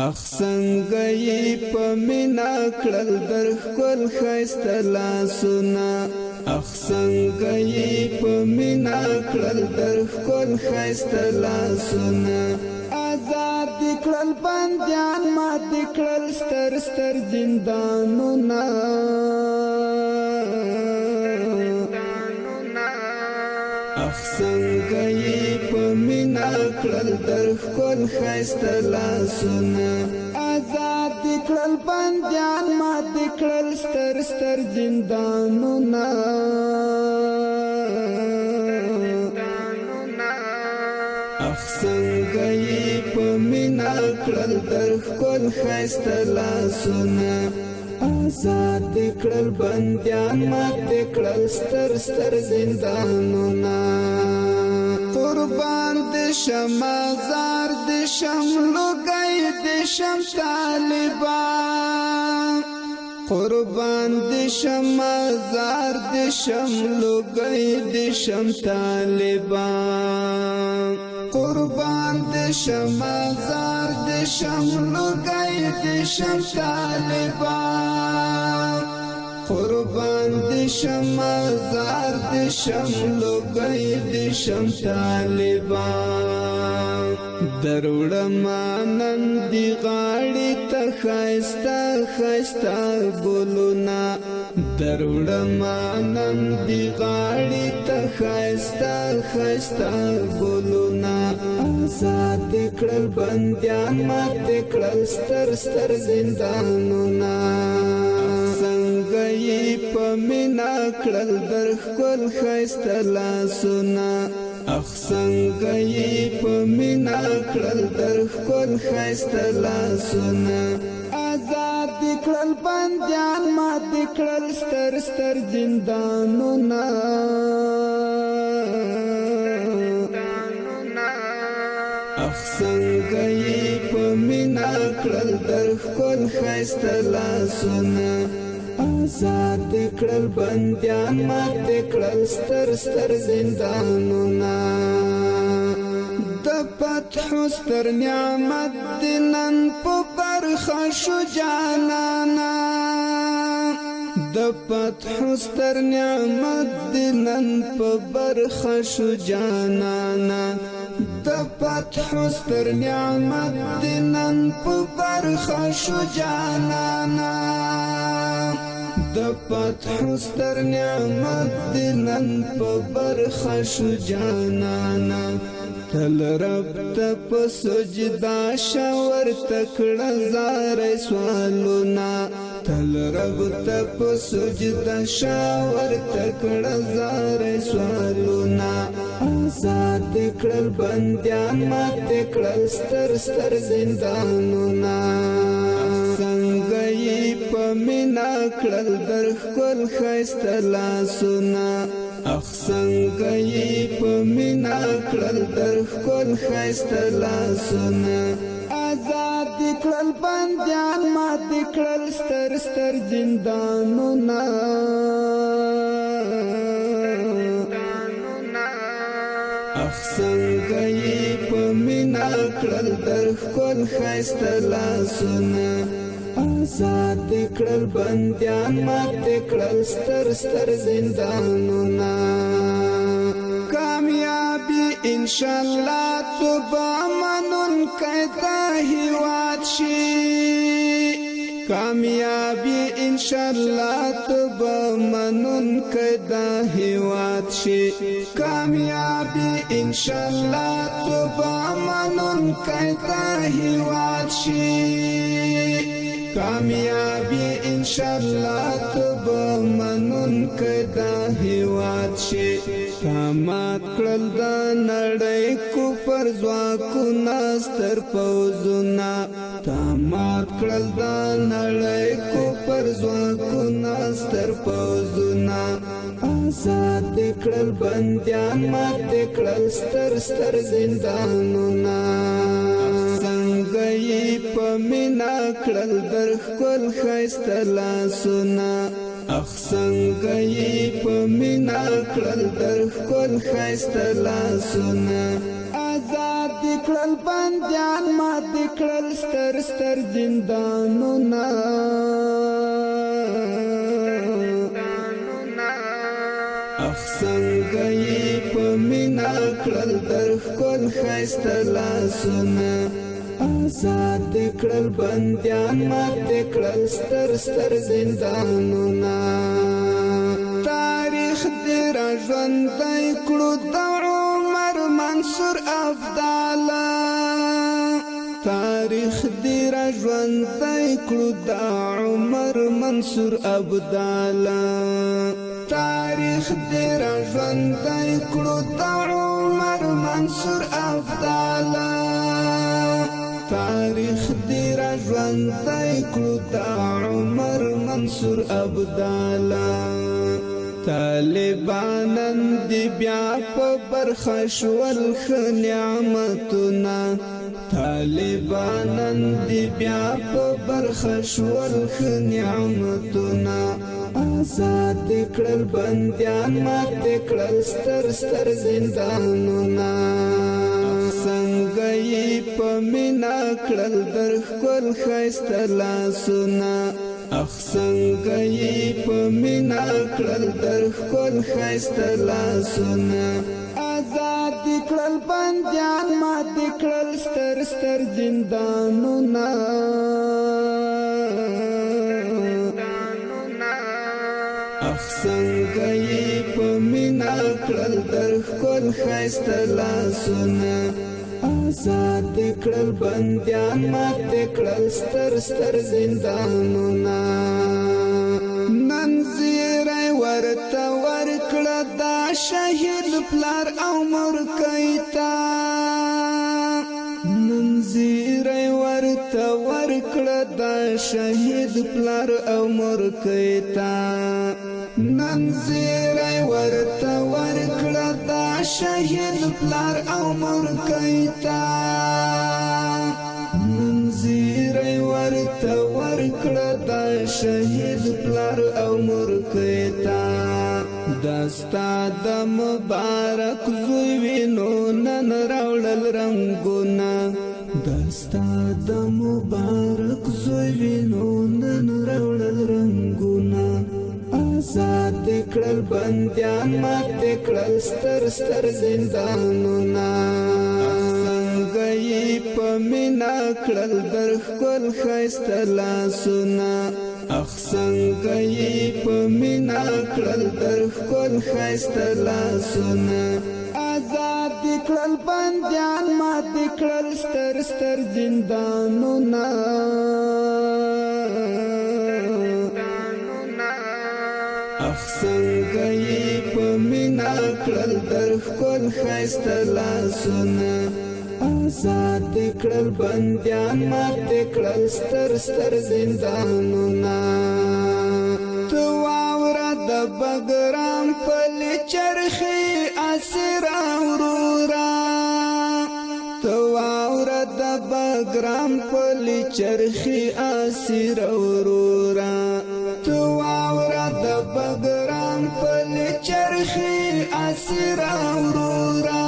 اخ څنګه یې په مینا کړل در ښکل ښایسته لاسونه اخ څنګه یې په مینا کړل در ښکل ښایسته لاسونه آزاد دې کړل بندیان مات دې کړل ستر ستر زندانونه اخ څنګه یې په مینا کړل در ښکل ښایسته لاسونه آزاد دې کړل بندیان مات دې کړل ستر ستر زندانونه اخ څنګه یې په مینا کړل در ښکل ښایسته لاسونه آزاد دې کړل بندیان مات دې کړل ستر ستر زندانونه قربان دې شم زار دې شم لوګي دې شم طالبان قربان دې شم زار دې شم لوګي دې شم طالبان قربان دې شم زار دې شم لوګي دې شم طالبان قربان دې شم زار دې شم لوګي دې شم طالبان دروړم نن دی غاړې ته ښایسته ښایسته ګلونه دروړم نن دی غاړې ته ښایسته ښایسته ګلونه آزاد دې کړل بندیان مات دې کړل ستر ستر زندانونه څنګه یې په مینا کړل در ښکل ښایسته لاسونه اخ څنګه یې په مینا کړل در ښکل ښایسته لاسونه آزاد دې کړل بندیان مات دې کړل ستر ستر زندانونه اخ څنګه یې په مینا کړل در ښکل ښایسته لاسونه آزاد دې کړل بندیان مات دې کړل ستر ستر زندانونه د فتح ستر نعمت دې نن په برخه شو جانانا د فتح ستر نعمت دې نن په برخه شو جانانا د فتح ستر نعمت دې نن په برخه شو جانانا د فتح ستر نعمت دې نن په برخه شو جانانا تل رب ته په سجدا شاور تکړه زار سوالونه تل رب ته په سجدا شاور تکړه زار سوالونه آزاد دې کړل بندیان مات دې کړل ستر ستر زندانونه څنګه یې په مینا کړل در ښکل ښایسته لاسونه اخ څنګه یې په مینا کړل در ښکل ښایسته لاسونه آزاد دې کړل بندیان مات دې کړل ستر ستر زندانونه اخ څنګه یې په مینا کړل در ښکل ښایسته لاسونه آزاد دې کړل بندیان مات دې کړل ستر ستر زندانونه کامیابی انشاءالله تو به منونکی دا هیواد شي کامیابی انشاءالله تو به منونکی دا هیواد شي کامیابی انشاءالله تو به منونکی دا هیواد شي کامیابی انشاءالله تو به منونکی دا هیواد شي مات کړل د نړۍ کفر ځواکونه ستر پوځونه مات کړل د نړۍ کفر ځواکونه ستر پوځونه آزاد دې کړل بندیان مات دې کړل ستر ستر زندانونه څنګه یې په مینا کړل در ښکل ښایسته لاسونه اخ څنګه یې په مینا کړل در ښکل ښایسته لاسونه آزاد کړل بندیان مات کړل ستر ستر زندانونه اخ څنګه یې په مینا کړل در ښکل ښایسته لاسونه آزاد کړل بندیان مات کړل ستر ستر زندانونه تاریخ دې را ژوندی کړو د عمر منصور افضاله تاریخ دې را ژوندی کړو د عمر منصور افضاله تاریخ دې را ژوندی کړو د عمر منصور افضاله تاریخ دې را ژوندی کړو د عمر منصور افضاله طالبانن دی بیا په برخه شول ښه نعمتونه طالبانن دی بیا په برخه شول ښه نعمتونه آزاد کړل بندیان مات کړل ستر ستر زندانونه څنګه یې په مینا کړل در ښکل ښایسته لاسونه اخ څنګه یې په مینا کړل در ښکل ښایسته لاسونه آزاد کړل بندیان مات کړل ستر ستر زندانونه اخ څنګه یې په مینا کړل در ښکل ښایسته لاسونه آزاد کړل بندیان مات کړل ستر ستر زندانونه نن زیری ورته ورکړه دا شهید پلار او مورکۍ ته نن زیری ورته ورکړه دا شهید پلار او مورکۍ ته نن زیری ورته ورکړه دا شهید پلار او مورکۍ ته نن زیری ورته ورکړه دا شهید پلار او مورکۍ ته دا ستا د مبارک زوی وینو نن راوړل رنګونه دا ستا د مبارک زوی وینو نن راوړل رنګونه آزاد کړل بندیان مات کړل ستر ستر زندانونه څنګه یې په مینا کړل در ښکل ښایسته لاسونه اخ څنګه یې په مینا کړل در ښکل ښایسته لاسونه آزاد کړل بندیان مات کړل ستر ستر زندانونه اخ څنګه یې په مینا کړل در ښکل ښایسته لاسونه آزاد کړل بندیان مات کړل ستر ستر زندانونه تو واوره د بګرام پلي چرخي اسیرا ورورا تو واوره د بګرام پلي چرخي اسیرا ورورا تو واوره د بګرام پلي چرخي اسیرا ورورا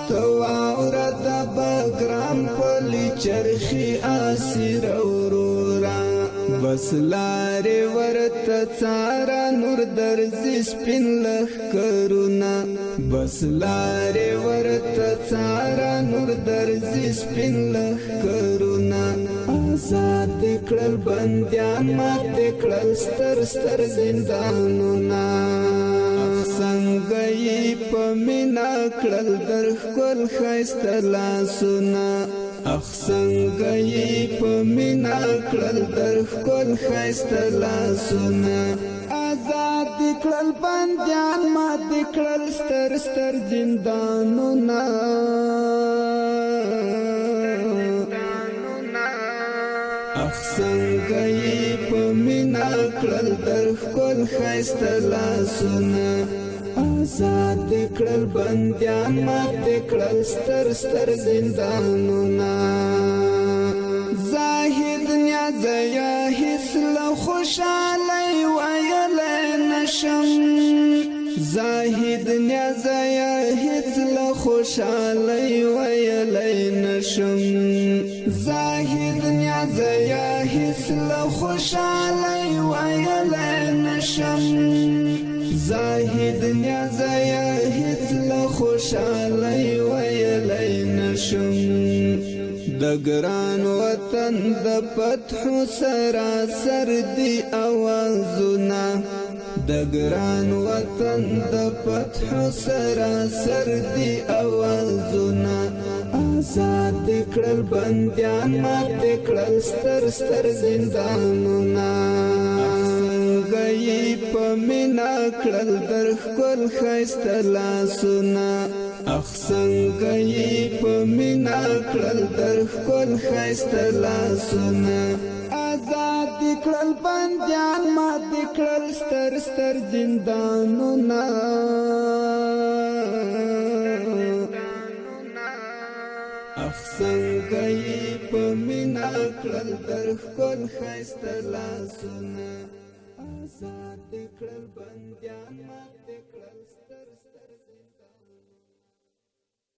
تو واوره د بګرام پلي چرخي اسیرا ورورا بس لارې ورته څاره نور درځي سپین لښکرونه بس لارې ورته څاره نور درځي سپین لښکرونه آزاد کړل بندیان مات کړل ستر ستر زندانونه څنګه یې په مینا کړل در ښکل ښایسته لاسونه اخ څنګه یې په مینا کړل در ښکل ښایسته لاسونه آزاد کړل بندیان مات کړل ستر ستر زندانونه اخ څنګه یې په مینا کړل در ښکل ښایسته لاسونه آزاد کړل بندیان مات کړل ستر ستر زندانونه زاهد نیازیا هیڅ له خوشالۍ ویلی نشم زاهد نیازیا هیڅ له خوشالۍ نشم زاهد نیاز یا هیڅ له خوشحالۍ ویلی نشم زاهد نیاز یا هیڅ له خوشحالۍ ویلی نشم د ګران وطن د فتح سراسر دی اوازونه د ګران وطن د فتح سراسر دی اوازونه آزاد کړل بندیان مات کړل ستر ستر زندانونه څنګه په مینا کړل در ښکل ښایسته لاسونه اخ څنګه په مینا کړل در ښکل ښایسته لاسونه آزاد کړل بندیان مات کړل ستر ستر زندانونه اخ څنګه په مینا کړل در ښکل ښایسته لاسونه آزاد کړل بندیان مات کړل